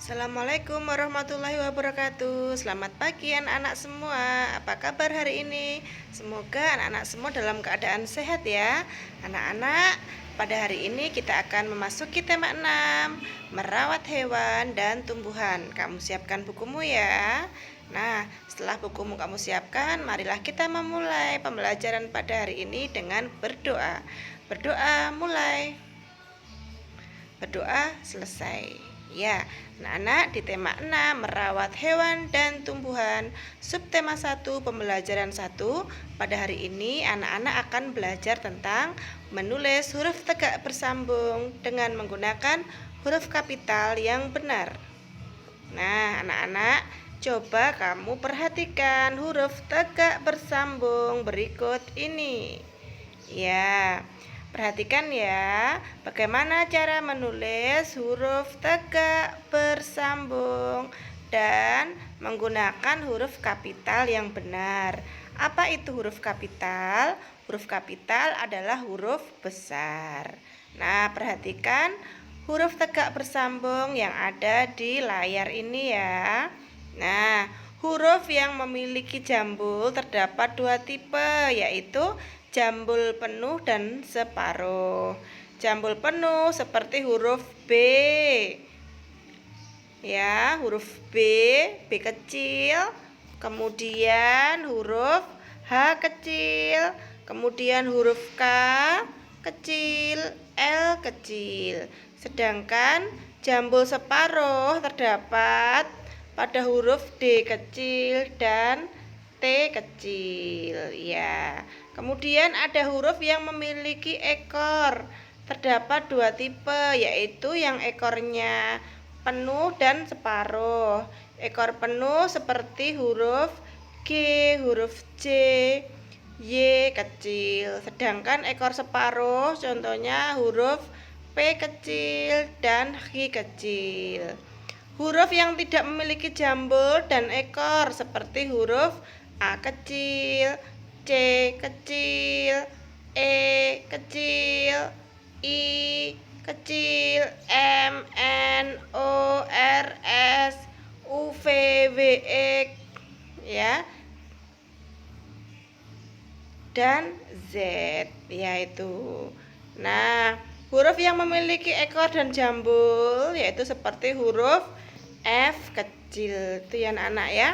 Assalamualaikum warahmatullahi wabarakatuh. Selamat pagi anak-anak semua. Apa kabar hari ini? Semoga anak-anak semua dalam keadaan sehat ya. Anak-anak, pada hari ini kita akan memasuki tema 6, merawat hewan dan tumbuhan. Kamu siapkan bukumu ya. Nah, setelah bukumu kamu siapkan, marilah kita memulai pembelajaran pada hari ini dengan berdoa. Berdoa mulai. Berdoa selesai. Ya, anak-anak, di tema 6 merawat hewan dan tumbuhan, subtema 1 pembelajaran 1. Pada hari ini anak-anak akan belajar tentang menulis huruf tegak bersambung dengan menggunakan huruf kapital yang benar. Nah, anak-anak, coba kamu perhatikan huruf tegak bersambung berikut ini. Ya, perhatikan ya, bagaimana cara menulis huruf tegak bersambung dan menggunakan huruf kapital yang benar. Apa itu huruf kapital? Huruf kapital adalah huruf besar. Nah, perhatikan huruf tegak bersambung yang ada di layar ini ya. Nah, huruf yang memiliki jambul terdapat dua tipe, yaitu jambul penuh dan separuh. Jambul penuh seperti huruf B. Ya, huruf B kecil, kemudian huruf H kecil, kemudian huruf K kecil, L kecil. Sedangkan jambul separuh terdapat pada huruf D kecil dan T kecil ya. Kemudian ada huruf yang memiliki ekor. Terdapat dua tipe, yaitu yang ekornya penuh dan separuh. Ekor penuh seperti huruf G, huruf J, Y kecil. Sedangkan ekor separuh contohnya huruf P kecil dan H kecil. Huruf yang tidak memiliki jambul dan ekor seperti huruf A kecil, C kecil, E kecil, I kecil, M, N, O, R, S, U, V, W, X ya, dan Z yaitu. Nah, huruf yang memiliki ekor dan jambul yaitu seperti huruf F kecil. Itu ya anak-anak ya.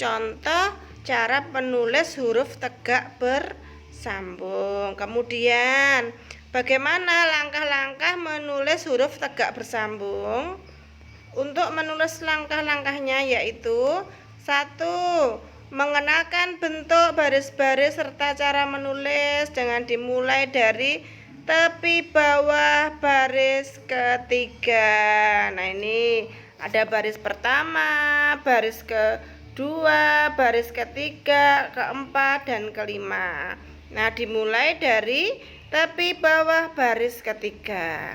Contoh cara menulis huruf tegak bersambung. Kemudian, bagaimana langkah-langkah menulis huruf tegak bersambung? Untuk menulis langkah-langkahnya yaitu 1. Mengenalkan bentuk baris-baris serta cara menulis dengan dimulai dari tepi bawah baris ketiga. Nah, ini ada baris pertama, baris kedua, baris ketiga, keempat, dan kelima. Nah, dimulai dari tepi bawah baris ketiga.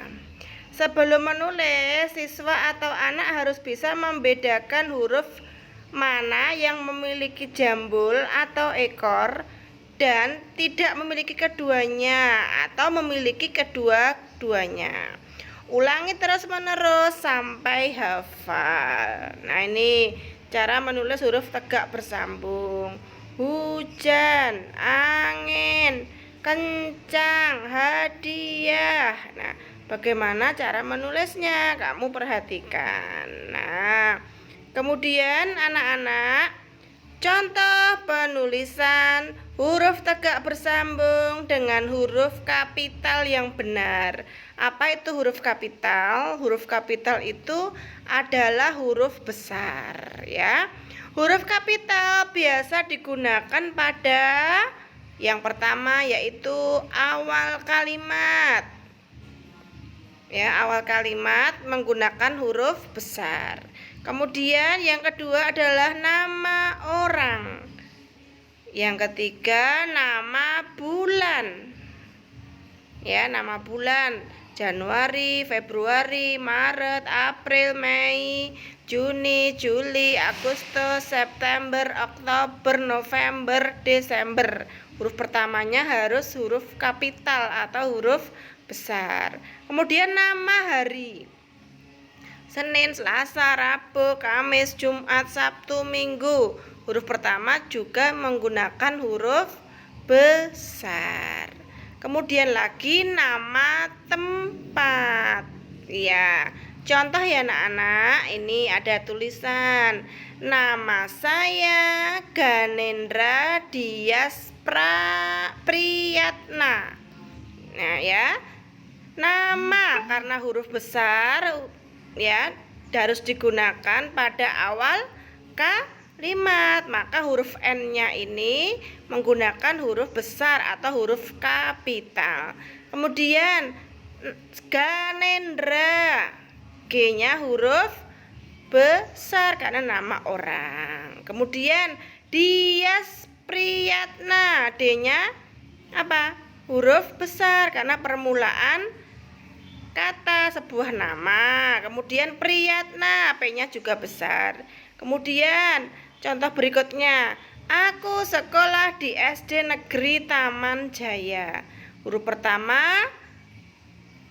Sebelum menulis, siswa atau anak harus bisa membedakan huruf mana yang memiliki jambul atau ekor dan tidak memiliki keduanya atau memiliki kedua-duanya. Ulangi terus-menerus sampai hafal. Nah, ini cara menulis huruf tegak bersambung. Hujan, angin, kencang, hadiah. Nah, bagaimana cara menulisnya? Kamu perhatikan. Nah, kemudian anak-anak, contoh penulisan huruf tegak bersambung dengan huruf kapital yang benar. Apa itu huruf kapital? Huruf kapital itu adalah huruf besar ya. Huruf kapital biasa digunakan pada yang pertama yaitu awal kalimat. Ya, awal kalimat menggunakan huruf besar. Kemudian yang kedua adalah nama orang. Yang ketiga nama bulan. Ya, nama bulan. Januari, Februari, Maret, April, Mei, Juni, Juli, Agustus, September, Oktober, November, Desember. Huruf pertamanya harus huruf kapital atau huruf besar. Kemudian nama hari. Senin, Selasa, Rabu, Kamis, Jumat, Sabtu, Minggu. Huruf pertama juga menggunakan huruf besar. Kemudian lagi nama tempat. Ya, contoh ya anak-anak, ini ada tulisan nama saya Ganendra Dias Priyatna. Nah ya, nama karena huruf besar ya harus digunakan pada awal kalimat, maka huruf N-nya ini menggunakan huruf besar atau huruf kapital. Kemudian Ganendra, G-nya huruf besar karena nama orang. Kemudian Dias Priyatna, D-nya apa? Huruf besar karena permulaan kata sebuah nama. Kemudian Priyatna, P-nya juga besar. Kemudian contoh berikutnya, aku sekolah di SD Negeri Taman Jaya. Huruf pertama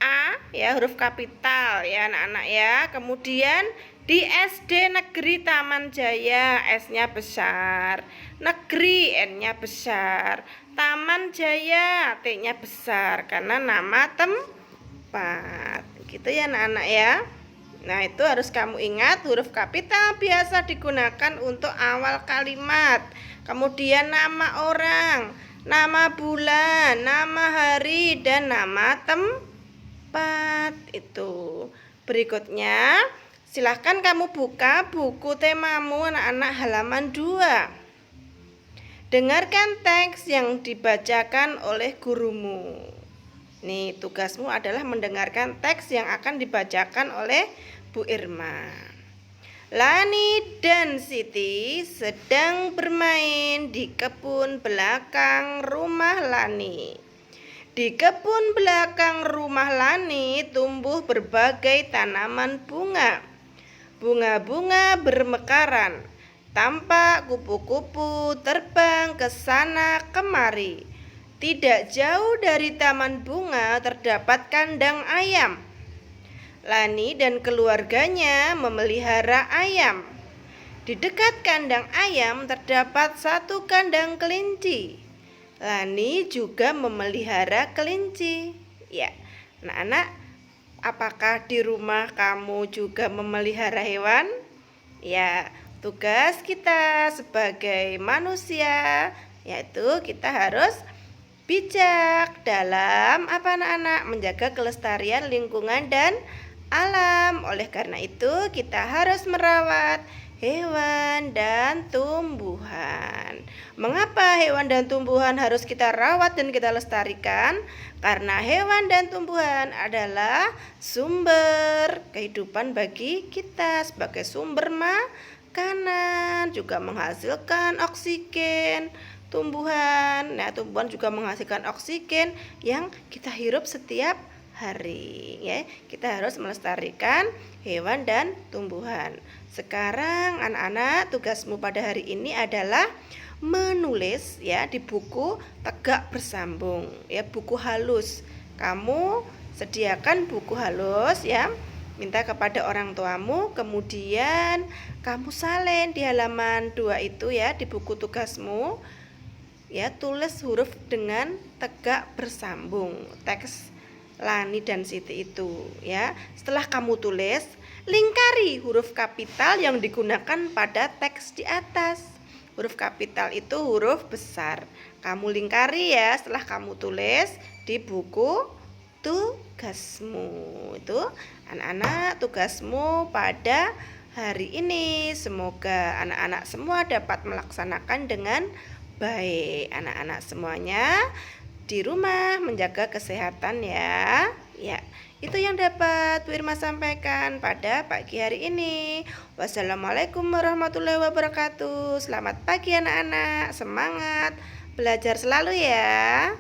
A ya, huruf kapital ya anak-anak ya. Kemudian di SD Negeri Taman Jaya, S-nya besar. Negeri, N-nya besar. Taman Jaya, T-nya besar karena nama tempat. Gitu ya anak-anak ya. Nah, itu harus kamu ingat, huruf kapital biasa digunakan untuk awal kalimat. Kemudian nama orang, nama bulan, nama hari, dan nama tempat. Itu. Berikutnya, silahkan kamu buka buku temamu anak-anak halaman 2. Dengarkan teks yang dibacakan oleh gurumu. Nih, tugasmu adalah mendengarkan teks yang akan dibacakan oleh Bu Irma. Lani dan Siti sedang bermain di kebun belakang rumah Lani. Di kebun belakang rumah Lani tumbuh berbagai tanaman bunga. Bunga-bunga bermekaran. Tampak kupu-kupu terbang ke sana kemari. Tidak jauh dari taman bunga terdapat kandang ayam. Lani dan keluarganya memelihara ayam. Di dekat kandang ayam terdapat satu kandang kelinci. Lani juga memelihara kelinci. Ya, anak-anak, apakah di rumah kamu juga memelihara hewan? Ya, tugas kita sebagai manusia yaitu kita harus bijak dalam apa anak-anak? Menjaga kelestarian lingkungan dan alam. Oleh karena itu kita harus merawat hewan dan tumbuhan. Mengapa hewan dan tumbuhan harus kita rawat dan kita lestarikan? Karena hewan dan tumbuhan adalah sumber kehidupan bagi kita sebagai sumber makanan, juga menghasilkan oksigen. Tumbuhan juga menghasilkan oksigen yang kita hirup setiap hari ya. Kita harus melestarikan hewan dan tumbuhan. Sekarang anak-anak, tugasmu pada hari ini adalah menulis ya di buku tegak bersambung ya, buku halus. Kamu sediakan buku halus ya. Minta kepada orang tuamu, kemudian kamu salin di halaman 2 itu ya, di buku tugasmu. Ya, tulis huruf dengan tegak bersambung. Teks Lani dan Siti itu ya. Setelah kamu tulis, lingkari huruf kapital yang digunakan pada teks di atas. Huruf kapital itu huruf besar. Kamu lingkari ya setelah kamu tulis di buku tugasmu. Itu anak-anak tugasmu pada hari ini. Semoga anak-anak semua dapat melaksanakan dengan baik. Anak-anak semuanya di rumah menjaga kesehatan ya. Ya, itu yang dapat Bu Irma sampaikan pada pagi hari ini. Wassalamualaikum warahmatullahi wabarakatuh. Selamat pagi anak-anak. Semangat belajar selalu ya.